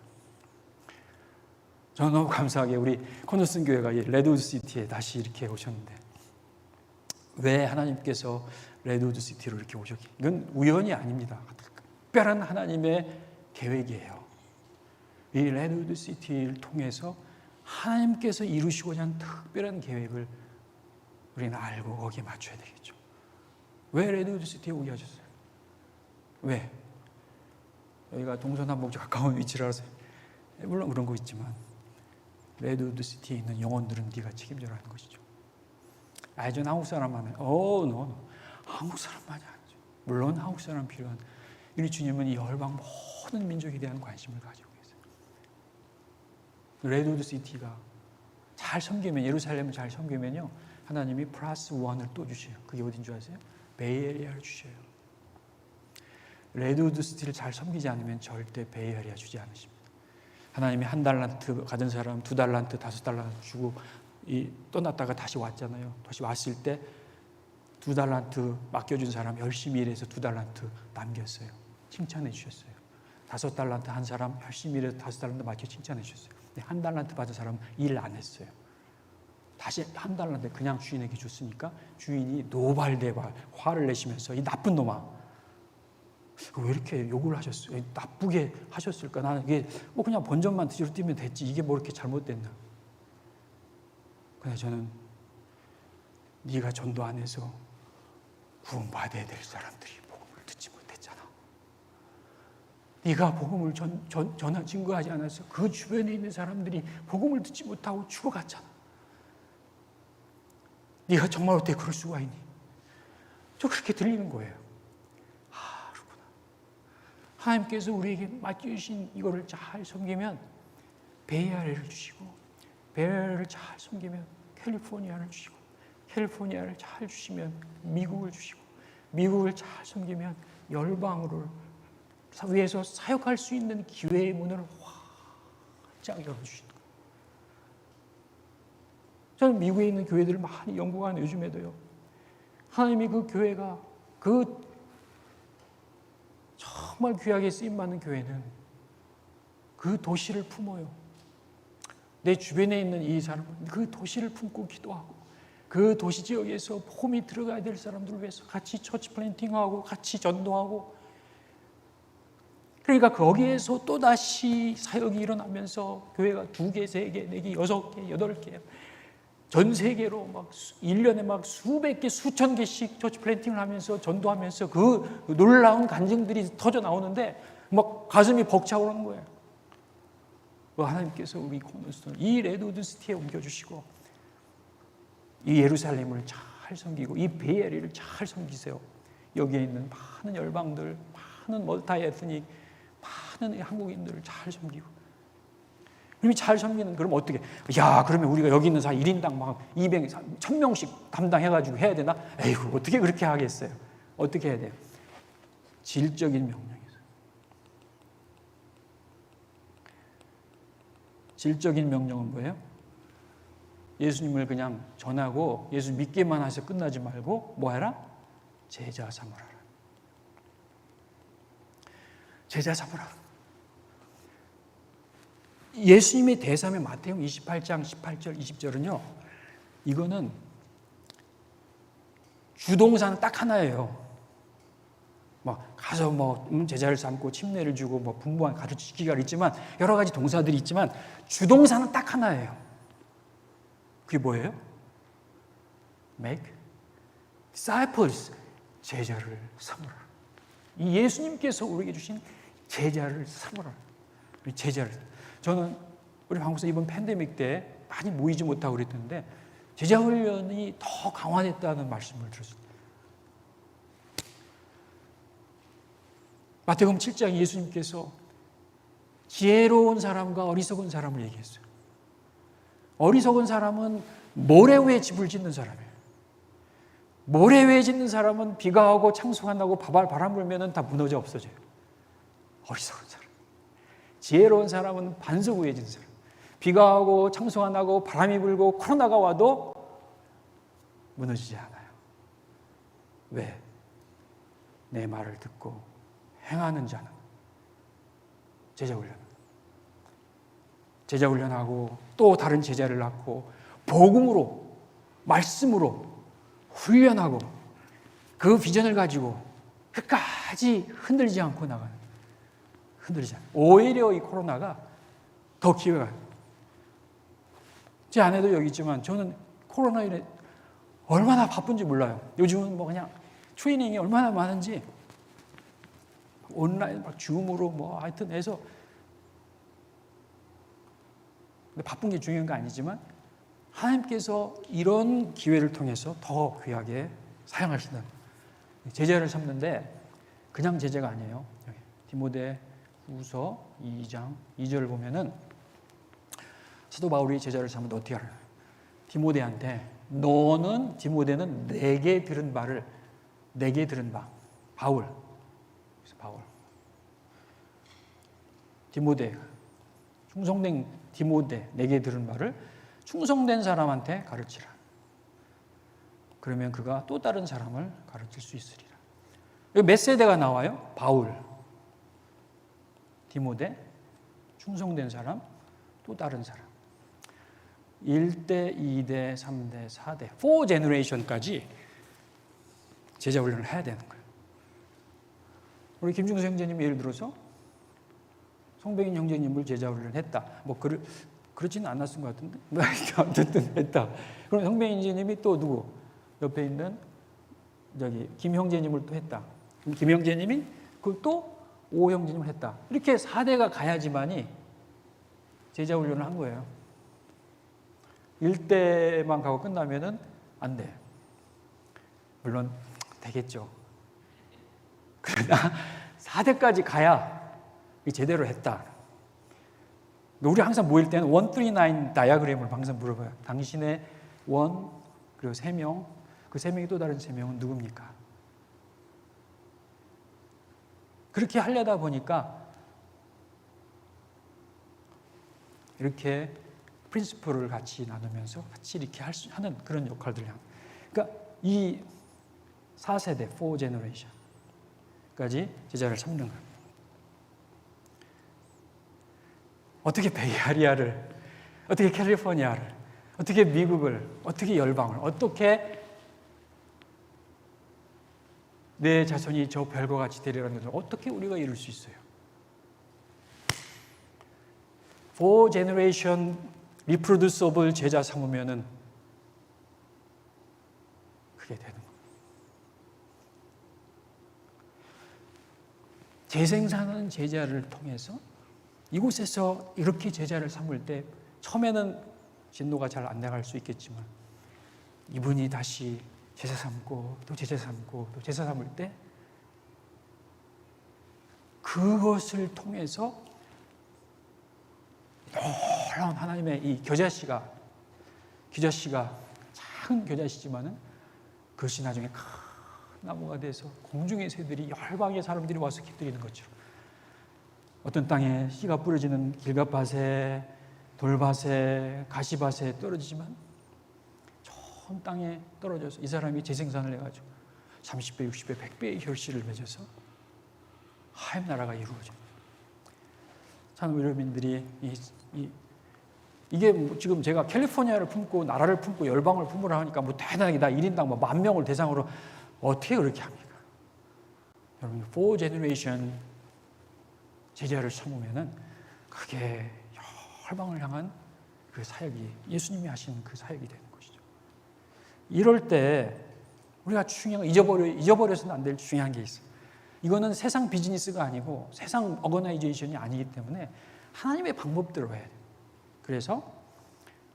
A: 저는 너무 감사하게 우리 코너슨 교회가 레드우드 시티에 다시 이렇게 오셨는데 왜 하나님께서 레드우드 시티로 이렇게 오셨기? 이건 우연이 아닙니다. 특별한 하나님의 계획이에요. 이 레드우드 시티를 통해서 하나님께서 이루시고자 하는 특별한 계획을 우리는 알고 거기에 맞춰야 되겠죠. 왜 레드우드 시티에 오게 하셨어요? 왜? 여기가 동서남북 가까운 위치라서 물론 그런 거 있지만 레드우드 시티에 있는 영혼들은 네가 책임져라 하는 것이죠. 전 한국 사람만 해요. 한국 사람만이 아니죠. 물론 한국 사람 필요한 우리 주님은 이 열방 모든 민족에 대한 관심을 가지고 계세요. 레드우드 시티가 잘 섬기면 예루살렘을 잘 섬기면요 하나님이 플러스 1을 또 주셔요. 그게 어딘 줄 아세요? 베이에리아를 주셔요. 레드우드 시티를 잘 섬기지 않으면 절대 베이에리아 주지 않으십니다. 하나님이 1달란트 가진 사람 2달란트 5달란트 주고 떠났다가 다시 왔잖아요. 다시 왔을 때 2달란트 맡겨준 사람 열심히 일해서 2달란트 남겼어요. 칭찬해 주셨어요. 5달란트 한 사람 열심히 일해서 5달란트 맡겨 칭찬해 주셨어요. 근데 1달란트 받은 사람은 일 안 했어요. 다시 1달란트 그냥 주인에게 줬으니까 주인이 노발대발 화를 내시면서 이 나쁜 놈아 왜 이렇게 욕을 하셨어요? 나쁘게 하셨을까? 나는 이게 그냥 본전만 뒤로 뛰면 됐지 이게 뭐 이렇게 잘못됐나? 근데 저는 네가 전도 안 해서 구원받아야 될 사람들이 복음을 듣지 못했잖아. 네가 복음을 증거하지 않아서 그 주변에 있는 사람들이 복음을 듣지 못하고 죽어갔잖아. 네가 정말 어떻게 그럴 수가 있니? 저 그렇게 들리는 거예요. 그렇구나. 하나님께서 우리에게 맡겨주신 이거를 잘 섬기면 베이아리를 주시고 베이아리를 잘 섬기면 캘리포니아를 주시고 캘리포니아를 잘 주시면 미국을 주시고 미국을 잘 섬기면 열방으로 위해서 사역할 수 있는 기회의 문을 활짝 열어주시는 거예요. 저는 미국에 있는 교회들을 많이 연구하는 요즘에도요. 하나님이 그 교회가 그 정말 귀하게 쓰임받는 교회는 그 도시를 품어요. 내 주변에 있는 이 사람은 그 도시를 품고 기도하고 그 도시 지역에서 홈이 들어가야 될 사람들을 위해서 같이 처치 플랜팅하고 같이 전도하고, 그러니까 거기에서 또다시 사역이 일어나면서 교회가 2개, 3개, 4개, 6개, 8개 전 세계로 막 1년에 막 수백 개, 수천 개씩 처치 플랜팅을 하면서 전도하면서 그 놀라운 간증들이 터져 나오는데 막 가슴이 벅차오르는 거예요. 하나님께서 우리 코너스톤 이 레드우드 시티에 옮겨주시고 이 예루살렘을 잘 섬기고 이 베이에리를 잘 섬기세요. 여기에 있는 많은 열방들, 많은 멀타이 에트닉, 많은 한국인들을 잘 섬기고, 그럼 잘 섬기는, 그럼 어떻게? 야, 그러면 우리가 여기 있는 사람 1인당 막 200, 1000명씩 담당해가지고 해야 되나? 에이구, 어떻게 그렇게 하겠어요? 어떻게 해야 돼요? 질적인 명령이에요. 질적인 명령은 뭐예요? 예수님을 그냥 전하고 예수 믿게만 해서 끝나지 말고 뭐 해라? 제자 삼으라. 제자 삼으라. 예수님의 대사의 마태복음 28장 18절 20절은요. 이거는 주동사는 딱 하나예요. 가서 제자를 삼고 침례를 주고 분부한 가르치기가 있지만 여러 가지 동사들이 있지만 주동사는 딱 하나예요. 그게 뭐예요? Make disciples, 제자를 삼으라. 이 예수님께서 우리에게 주신 제자를 삼으라. 우리 제자를. 저는 우리 한국에서 이번 팬데믹 때 많이 모이지 못하고 그랬는데 제자 훈련이 더 강화됐다는 말씀을 들었습니다. 마태복음 7장 예수님께서 지혜로운 사람과 어리석은 사람을 얘기했어요. 어리석은 사람은 모래 위에 집을 짓는 사람이에요. 모래 위에 짓는 사람은 비가 오고 창수가 나고 바람 불면 다 무너져 없어져요. 어리석은 사람. 지혜로운 사람은 반석 위에 짓는 사람. 비가 오고 창수가 나고 바람이 불고 코로나가 와도 무너지지 않아요. 왜? 내 말을 듣고 행하는 자는 제자 훈련하고 또 다른 제자를 낳고 복음으로, 말씀으로 훈련하고 그 비전을 가지고 끝까지 흔들리지 않고 나가는, 흔들리지 않아요. 오히려 이 코로나가 더 기회가, 제 아내도 여기 있지만 저는 코로나19에 얼마나 바쁜지 몰라요. 요즘은 그냥 트레이닝이 얼마나 많은지 온라인 줌으로 하여튼 해서, 근데 바쁜 게 중요한 거 아니지만 하나님께서 이런 기회를 통해서 더 귀하게 사용하신다. 제자를 삼는데 그냥 제자가 아니에요. 디모데후서 2장 2절을 보면은 사도 바울이 제자를 삼는데 어떻게 하나요? 디모데는 내게 들은 바 바울 디모데, 충성된 디모데, 내게 들은 말을 충성된 사람한테 가르치라. 그러면 그가 또 다른 사람을 가르칠 수 있으리라. 여기 몇 세대가 나와요? 바울, 디모데, 충성된 사람, 또 다른 사람. 1대, 2대, 3대, 4대, 4 제너레이션까지 제자 훈련을 해야 되는 거예요. 우리 김중수 형제님이 예를 들어서 송백인 형제님을 제자 훈련했다. 그렇지는 않았을 것 같은데. 어쨌든 했다. 그럼 송백인 형제님이 또 누구? 옆에 있는 김 형제님을 또 했다. 그럼 김 형제님이 또 오 형제님을 했다. 이렇게 4대가 가야지만이 제자 훈련을 한 거예요. 1대만 가고 끝나면은 안 돼. 물론 되겠죠. 그러나 4대까지 가야 제대로 했다. 우리 항상 모일 때는 139 다이어그램을 항상 물어봐요. 당신의 원, 그리고 3명, 그 3명이 또 다른 3명은 누굽니까? 그렇게 하려다 보니까 이렇게 프린시플을 같이 나누면서 같이 이렇게 하는 그런 역할들을 합니다. 그러니까 이 4세대, 4 제너레이션까지 제자를 삼는 거예요. 어떻게 베이아리아를, 어떻게 캘리포니아를, 어떻게 미국을, 어떻게 열방을, 어떻게 내 자손이 저 별과 같이 되리라는 것을 어떻게 우리가 이룰 수 있어요? 4 제너레이션 리프로듀서블 제자 삼으면은 그게 되는 거예요. 재생산하는 제자를 통해서 이곳에서 이렇게 제자를 삼을 때 처음에는 진도가 잘 안 나갈 수 있겠지만 이분이 다시 제자 삼고 또 제자 삼고 또 제자 삼을 때 그것을 통해서 놀라운 하나님의 이 겨자씨가 작은 겨자씨지만은 그것이 나중에 큰 나무가 돼서 공중의 새들이 열방의 사람들이 와서 깃들이는 것처럼 어떤 땅에 씨가 뿌려지는 길갓밭에 돌밭에 가시밭에 떨어지지만 좋은 땅에 떨어져서 이 사람이 재생산을 해가지고 30배, 60배, 100배의 결실을 맺어서 하나님 나라가 이루어집니다. 참 여러분들이 이게 지금 제가 캘리포니아를 품고 나라를 품고 열방을 품으라 하니까 뭐 대단하게 나 1인당 뭐 10,000명을 대상으로 어떻게 그렇게 합니까? 여러분 4 제너레이션 제자를 삼으면은 그게 열방을 향한 그 사역이 예수님이 하신 그 사역이 되는 것이죠. 이럴 때 우리가 중요한 잊어버려서는 안 될 중요한 게 있어요. 이거는 세상 비즈니스가 아니고 세상 어거나이제이션이 아니기 때문에 하나님의 방법대로 해야 돼요. 그래서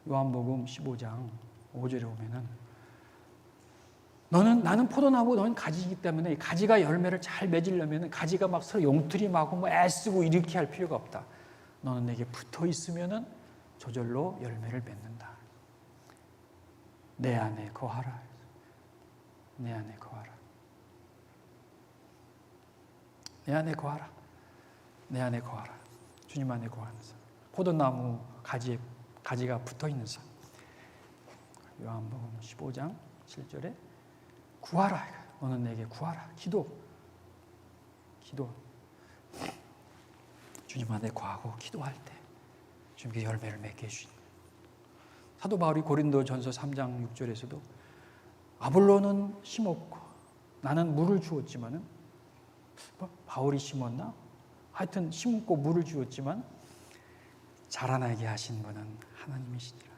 A: 요한복음 15장 5절에 보면은 나는 포도나무 너는 가지이기 때문에 가지가 열매를 잘 맺으려면 가지가 막 서로 용트림하고 뭐 애쓰고 이렇게 할 필요가 없다. 너는 내게 붙어 있으면은 저절로 열매를 맺는다. 내 안에 거하라. 내 안에 거하라. 내 안에 거하라. 내 안에 거하라. 주님 안에 거하는 삶. 포도나무 가지가 붙어 있는 삶. 요한복음 15장 7절에 구하라. 너는 내게 구하라. 기도. 주님 안에 거하고 기도할 때 주님께 열매를 맺게 해주시는 거예요. 사도 바울이 고린도전서 3장 6절에서도 아볼로는 심었고 나는 물을 주었지만은 바울이 심었나? 하여튼 심고 물을 주었지만 자라나게 하신 분은 하나님이시니라.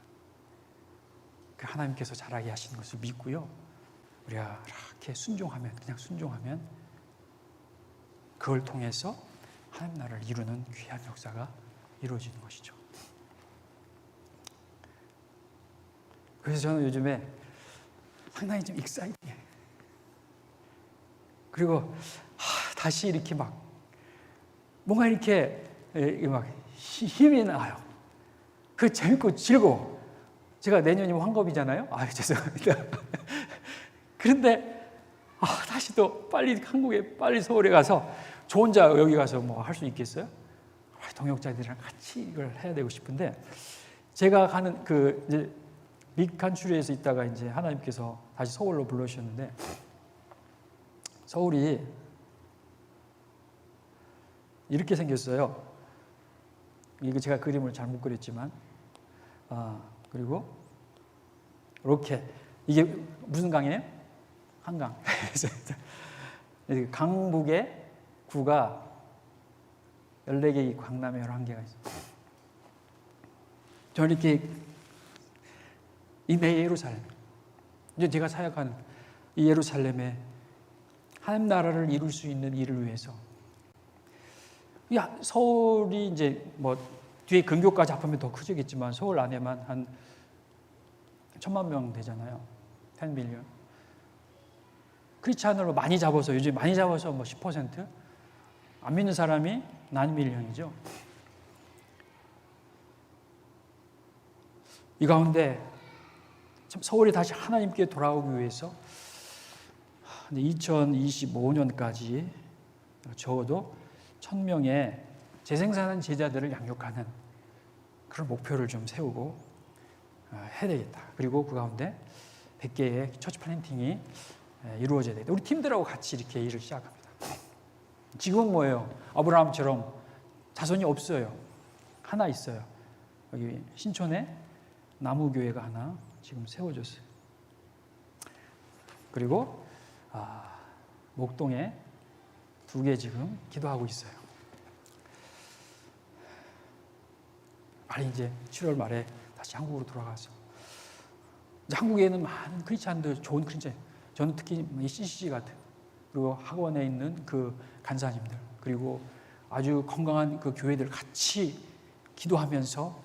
A: 그 하나님께서 자라게 하시는 것을 믿고요. 우리가 이렇게 그냥 순종하면 그걸 통해서 하나님 나라를 이루는 귀한 역사가 이루어지는 것이죠. 그래서 저는 요즘에 상당히 좀 익사이팅해요. 그리고 다시 이렇게 막 뭔가 이렇게 막 힘이 나요. 그 재밌고 즐거워. 제가 내년이 환갑이잖아요. 죄송합니다. 그런데 다시 또 빨리 한국에 빨리 서울에 가서 저 혼자 여기 가서 뭐 할 수 있겠어요? 동역자들이랑 같이 이걸 해야 되고 싶은데 제가 가는 그 이제 미칸추리에서 있다가 이제 하나님께서 다시 서울로 불러주셨는데 서울이 이렇게 생겼어요. 이거 제가 그림을 잘못 그렸지만 그리고 이렇게 이게 무슨 강이에요? 한강. 강북에 구가 14개 있고 강남에 11개가 있어요. 저는 이렇게 내 예루살렘, 이제 제가 사역하는 이 예루살렘에 하나님 나라를 이룰 수 있는 일을 위해서 서울이 이제 뭐 뒤에 근교까지 합하면 더 크겠지만 서울 안에만 한 1,000,000명 되잖아요. 10밀리언. 크리스찬으로 많이 잡아서 요즘 많이 잡아서 뭐 10%? 안 믿는 사람이 9밀리언이죠. 이 가운데 참 서울이 다시 하나님께 돌아오기 위해서 2025년까지 적어도 1,000명의 재생산한 제자들을 양육하는 그런 목표를 좀 세우고 해야 되겠다. 그리고 그 가운데 100개의 처치 플랜팅이 이루어져야 되겠다. 우리 팀들하고 같이 이렇게 일을 시작합니다. 지금은 뭐예요? 아브라함처럼 자손이 없어요. 하나 있어요. 여기 신촌에 나무교회가 하나 지금 세워졌어요. 그리고 목동에 2개 지금 기도하고 있어요. 빨리 이제 7월 말에 다시 한국으로 돌아가서 이제 한국에는 많은 크리스찬들, 좋은 크리스찬, 저는 특히 이 CCC 같은, 그리고 학원에 있는 그 간사님들, 그리고 아주 건강한 그 교회들 같이 기도하면서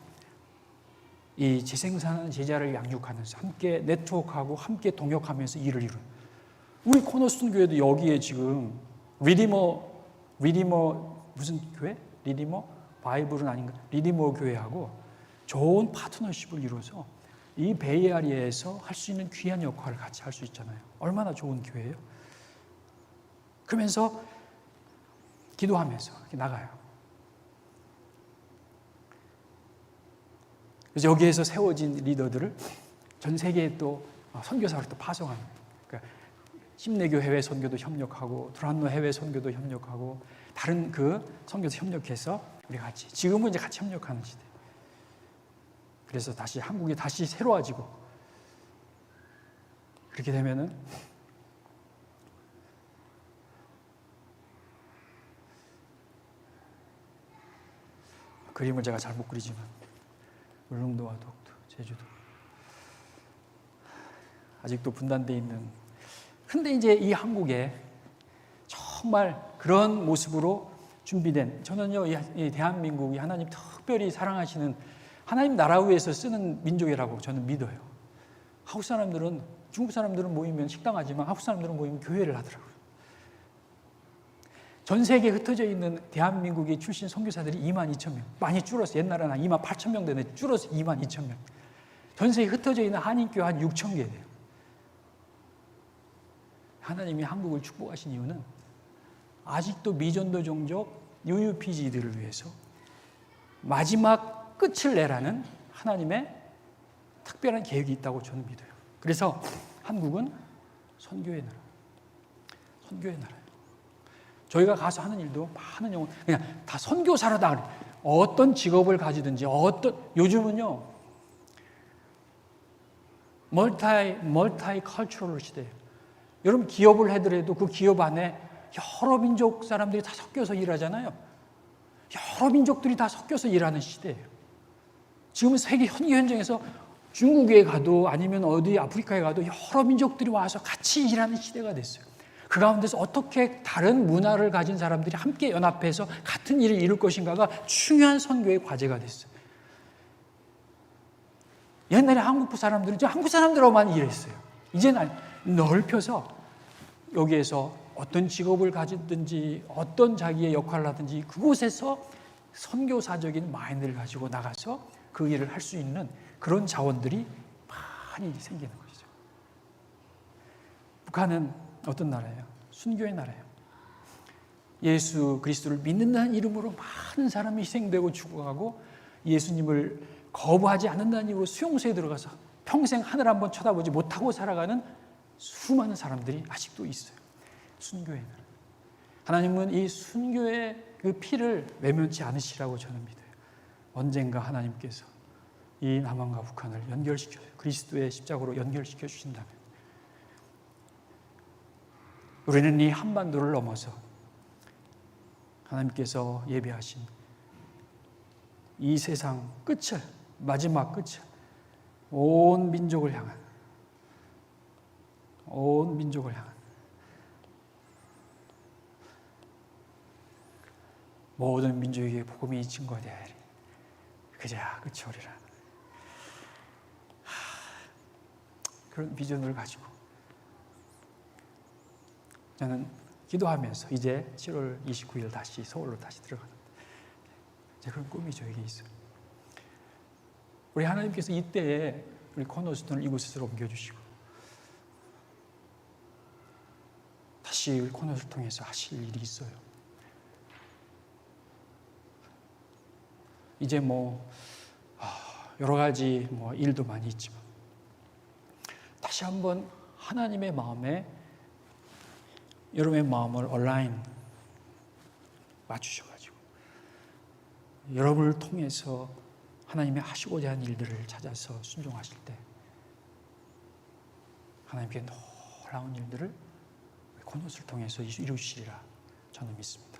A: 이 재생산하는 제자를 양육하면서 함께 네트워크하고 함께 동역하면서 일을 이룬 우리 코너스톤 교회도 여기에 지금 리디머 무슨 교회? 리디머 바이블은 아닌가? 리디머 교회하고 좋은 파트너십을 이루어서 이 베이아리아에서 할 수 있는 귀한 역할을 같이 할 수 있잖아요. 얼마나 좋은 교회예요? 그러면서 기도하면서 이렇게 나가요. 그래서 여기에서 세워진 리더들을 전 세계에 또 선교사로 또 파송합니다. 그러니까 심내교 해외 선교도 협력하고 두란노 해외 선교도 협력하고 다른 그 선교도 협력해서 우리 같이 지금은 이제 같이 협력하는 시대. 그래서 다시 한국이 다시 새로워지고 그렇게 되면은 그림을 제가 잘 못 그리지만 울릉도와 독도, 제주도 아직도 분단되어 있는. 근데 이제 이 한국에 정말 그런 모습으로 준비된, 저는요 이 대한민국이 하나님 특별히 사랑하시는 하나님 나라 위에서 쓰는 민족이라고 저는 믿어요. 한국 사람들은, 중국 사람들은 모이면 식당하지만 한국 사람들은 모이면 교회를 하더라고요. 전 세계에 흩어져 있는 대한민국의 출신 선교사들이 22,000명. 많이 줄었어. 옛날에는 28,000명 되는데 줄어서 22,000명. 전 세계에 흩어져 있는 한인교회 한 6,000개 돼요. 하나님이 한국을 축복하신 이유는 아직도 미전도 종족 UUPG들을 위해서 마지막 끝을 내라는 하나님의 특별한 계획이 있다고 저는 믿어요. 그래서 한국은 선교의 나라, 선교의 나라예요. 저희가 가서 하는 일도 많은 영혼, 그냥 다 선교사로 다 그래요. 어떤 직업을 가지든지, 요즘은요, 멀티컬처럴 시대예요. 여러분 기업을 하더라도 그 기업 안에 여러 민족 사람들이 다 섞여서 일하잖아요. 여러 민족들이 다 섞여서 일하는 시대예요. 지금은 세계 현장에서 중국에 가도 아니면 어디 아프리카에 가도 여러 민족들이 와서 같이 일하는 시대가 됐어요. 그 가운데서 어떻게 다른 문화를 가진 사람들이 함께 연합해서 같은 일을 이룰 것인가가 중요한 선교의 과제가 됐어요. 옛날에 한국 사람들은 한국 사람들하고만 일했어요. 이제는 넓혀서 여기에서 어떤 직업을 가지든지 어떤 자기의 역할을 하든지 그곳에서 선교사적인 마인드를 가지고 나가서 그 일을 할 수 있는 그런 자원들이 많이 생기는 것이죠. 북한은 어떤 나라예요? 순교의 나라예요. 예수 그리스도를 믿는다는 이름으로 많은 사람이 희생되고 죽어가고 예수님을 거부하지 않는다는 이유로 수용소에 들어가서 평생 하늘 한번 쳐다보지 못하고 살아가는 수많은 사람들이 아직도 있어요. 순교의 나라. 하나님은 이 순교의 그 피를 외면치 않으시라고 저는 믿어요. 언젠가 하나님께서 이 남한과 북한을 연결시켜 그리스도의 십자가로 연결시켜 주신다면 우리는 이 한반도를 넘어서 하나님께서 예비하신 이 세상 끝을, 마지막 끝을 온 민족을 향한 모든 민족에게 복음이 증거되어야 하리. 그제야 끝이 오리라. 그런 비전을 가지고 저는 기도하면서 이제 7월 29일 다시 서울로 다시 들어가는 그런 꿈이 저에게 있어요. 우리 하나님께서 이때에 우리 코너스톤을 이곳으로 옮겨주시고 다시 우리 코너스톤을 통해서 하실 일이 있어요. 이제 여러 가지 일도 많이 있지만 다시 한번 하나님의 마음에 여러분의 마음을 온라인 맞추셔가지고 여러분을 통해서 하나님이 하시고자 하는 일들을 찾아서 순종하실 때 하나님께 놀라운 일들을 코노스를 통해서 이루시리라 저는 믿습니다.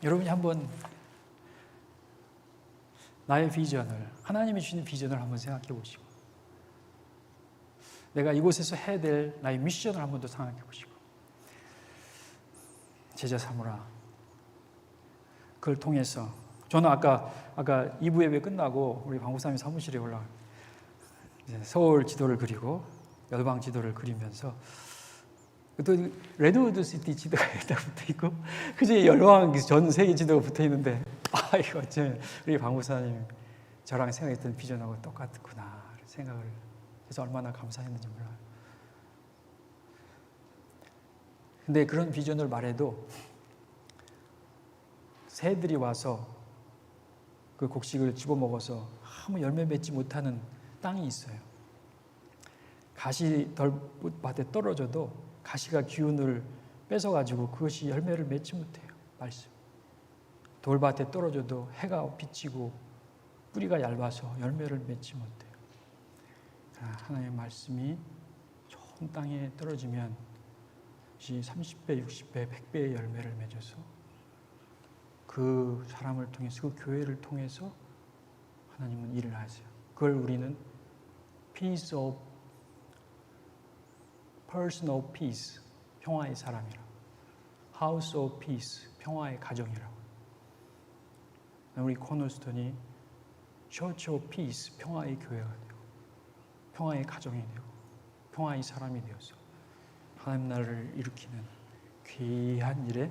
A: 여러분이 한번 나의 비전을, 하나님이 주신 비전을 한번 생각해 보시고, 내가 이곳에서 해야 될 나의 미션을 한번 더 생각해 보시고, 제자 삼으라. 그걸 통해서 저는 아까 2부 예배 끝나고 우리 방구사님 사무실에 올라가 서울 지도를 그리고 열방 지도를 그리면서 또 레드우드 시티 지도가 일단 붙어 있고 그중에 열방 전 세계 지도가 붙어 있는데 이거 우리 방구사님 저랑 생각했던 비전하고 똑같구나 생각을 해서 얼마나 감사했는지 몰라요. 근데 그런 비전을 말해도 새들이 와서 그 곡식을 집어먹어서 아무 열매 맺지 못하는 땅이 있어요. 가시 덜밭에 떨어져도 가시가 기운을 뺏어가지고 그것이 열매를 맺지 못해요. 말씀. 돌밭에 떨어져도 해가 비치고 뿌리가 얇아서 열매를 맺지 못해요. 하나님의 말씀이 좋은 땅에 떨어지면 30배, 60배, 100배의 열매를 맺어서 그 사람을 통해서 그 교회를 통해서 하나님은 일을 하세요. 그걸 우리는 peace of personal peace, 평화의 사람이라. house of peace, 평화의 가정이라고. 우리 코너스톤이 church of peace, 평화의 교회가 되고 평화의 가정이 되고 평화의 사람이 되어서 하나님 나라를 일으키는 귀한 일에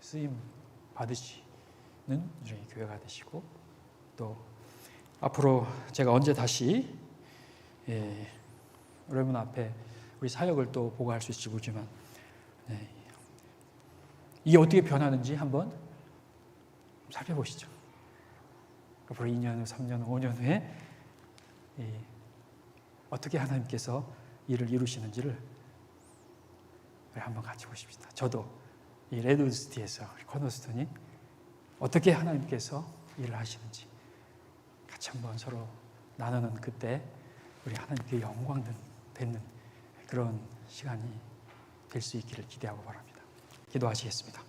A: 쓰임 받으시는 우리 교회가 되시고 또 앞으로 제가 언제 다시 여러분 앞에 우리 사역을 또 보고할 수 있을지 모르지만 이게 어떻게 변하는지 한번 살펴보시죠. 앞으로 2년 후, 3년 후, 5년 후에 어떻게 하나님께서 일을 이루시는지를 한번 같이 보십시다. 저도 이 레드우드시티에서 코너스톤이 어떻게 하나님께서 일을 하시는지 같이 한번 서로 나누는 그때 우리 하나님께 영광 되는 그런 시간이 될 수 있기를 기대하고 바랍니다. 기도하시겠습니다.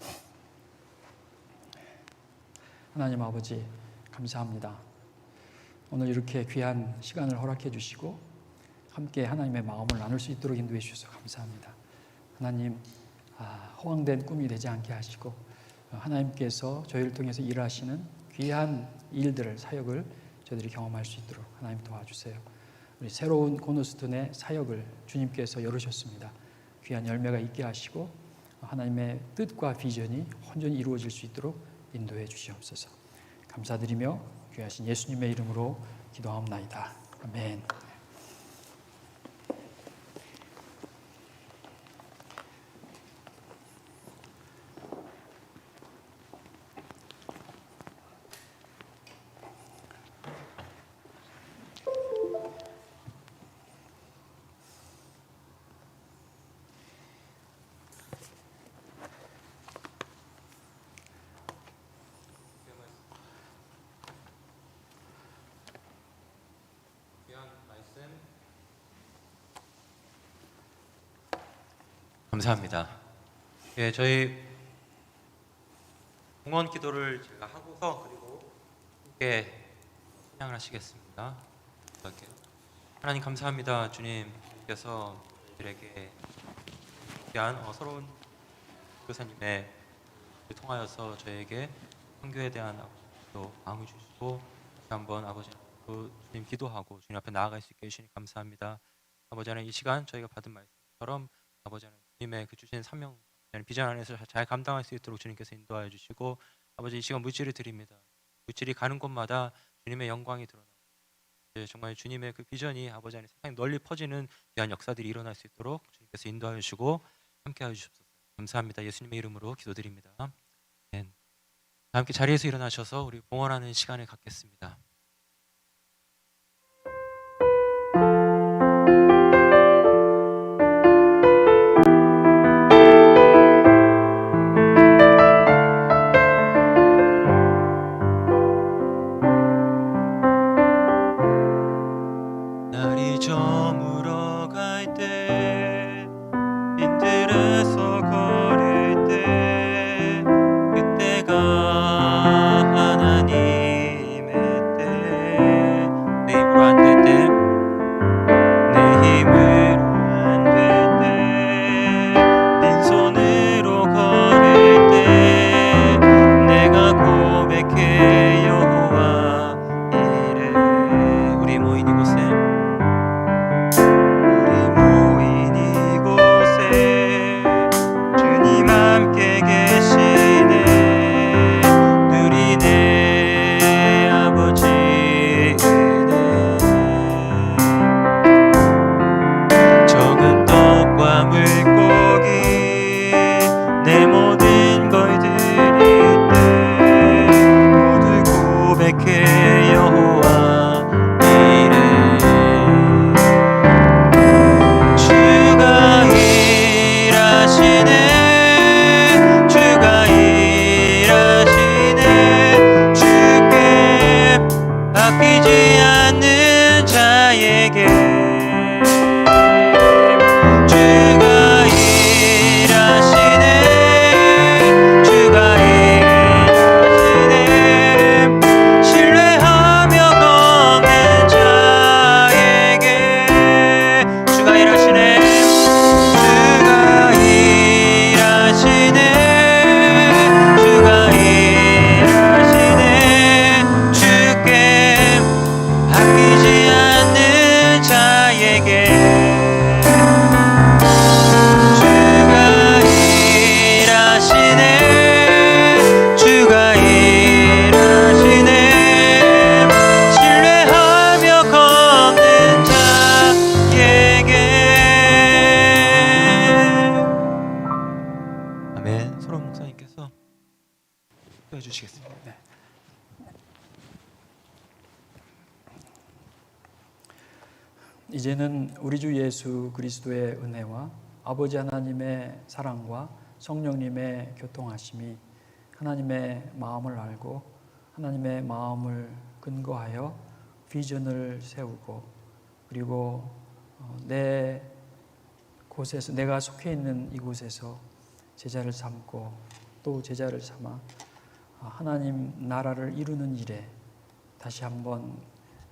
A: 하나님 아버지 감사합니다. 오늘 이렇게 귀한 시간을 허락해 주시고 함께 하나님의 마음을 나눌 수 있도록 인도해 주셔서 감사합니다. 하나님 허황된 꿈이 되지 않게 하시고 하나님께서 저희를 통해서 일하시는 귀한 일들을 사역을 저희들이 경험할 수 있도록 하나님 도와주세요. 우리 새로운 코너스톤의 사역을 주님께서 열으셨습니다. 귀한 열매가 있게 하시고 하나님의 뜻과 비전이 온전히 이루어질 수 있도록 인도해 주시옵소서. 감사드리며 귀하신 예수님의 이름으로 기도하옵나이다. 아멘.
B: 감사합니다. 예, 저희 공헌 기도를 제가 하고서 그리고 함께 찬양을 하시겠습니다. 기도할게요. 하나님 감사합니다. 주님께서 저희들에게 귀한 서러운 교사님의 통하여서 저에게 선교에 대한 또 마음을 주시고 한번 아버지 주님 기도하고 주님 앞에 나아갈 수 있게 해주시니 감사합니다. 아버지 하나님 이 시간 저희가 받은 말씀처럼 아버지 하나님 주님의 그 주신 사명 비전 안에서 잘 감당할 수 있도록 주님께서 인도하여 주시고 아버지 이 시간 물질을 드립니다. 물질이 가는 곳마다 주님의 영광이 드러나고 정말 주님의 그 비전이 아버지 하나님 세상에 널리 퍼지는 귀한 역사들이 일어날 수 있도록 주님께서 인도하여 주시고 함께하여 주십소서. 감사합니다. 예수님의 이름으로 기도드립니다. 아멘. 함께 자리에서 일어나셔서 우리 봉헌하는 시간을 갖겠습니다. 날이 저물어 갈 때 빈들에서 걸을 때 그때가 하나님의 때 내 힘으로 안 될 때 내 힘으로 안 될 때 빈손으로 걸을 때 내가 고백해 여호와 이래. 우리 모인 이곳에 주님 함께 계시네. 누리네 아버지의 은혜. 적은 떡과 물고기 내 모든 걸 드릴 때 모두 고백해 여호와 이래. 주가 일하시네. 주가 일하시네. 주께 아끼지 않는 자에게 주가 일하시네. 주가 일하시네. 신뢰하며 걷는 자에게 주가 일하시네. 주가 일하시네. 주가 일하시네. 주께 아끼지 않는 자에게 주가 일하시네. 주가 일하시네. 신뢰하며 걷는 자에게. 아멘. 소론 목사님께서 기도해 주시겠습니다. 네.
A: 이제는 우리 주 예수 그리스도의 은혜와 아버지 하나님의 사랑과 성령님의 교통하심이 하나님의 마음을 알고 하나님의 마음을 근거하여 비전을 세우고 그리고 내 곳에서 내가 속해 있는 이곳에서 제자를 삼고 또 제자를 삼아 하나님 나라를 이루는 일에 다시 한번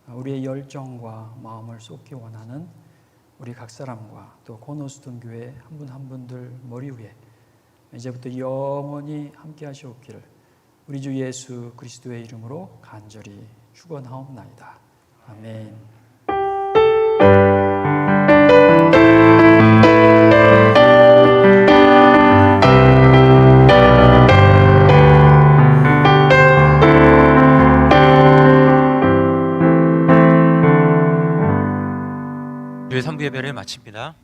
A: 우리의 열정과 마음을 쏟기 원하는 우리 각 사람과 또 고노스톤 교회 한 분 한 분들 머리 위에 이제부터 영원히 함께 하시옵기를 우리 주 예수 그리스도의 이름으로 간절히 축원하옵나이다. 아멘.
B: 주일 3부 예배를 마칩니다.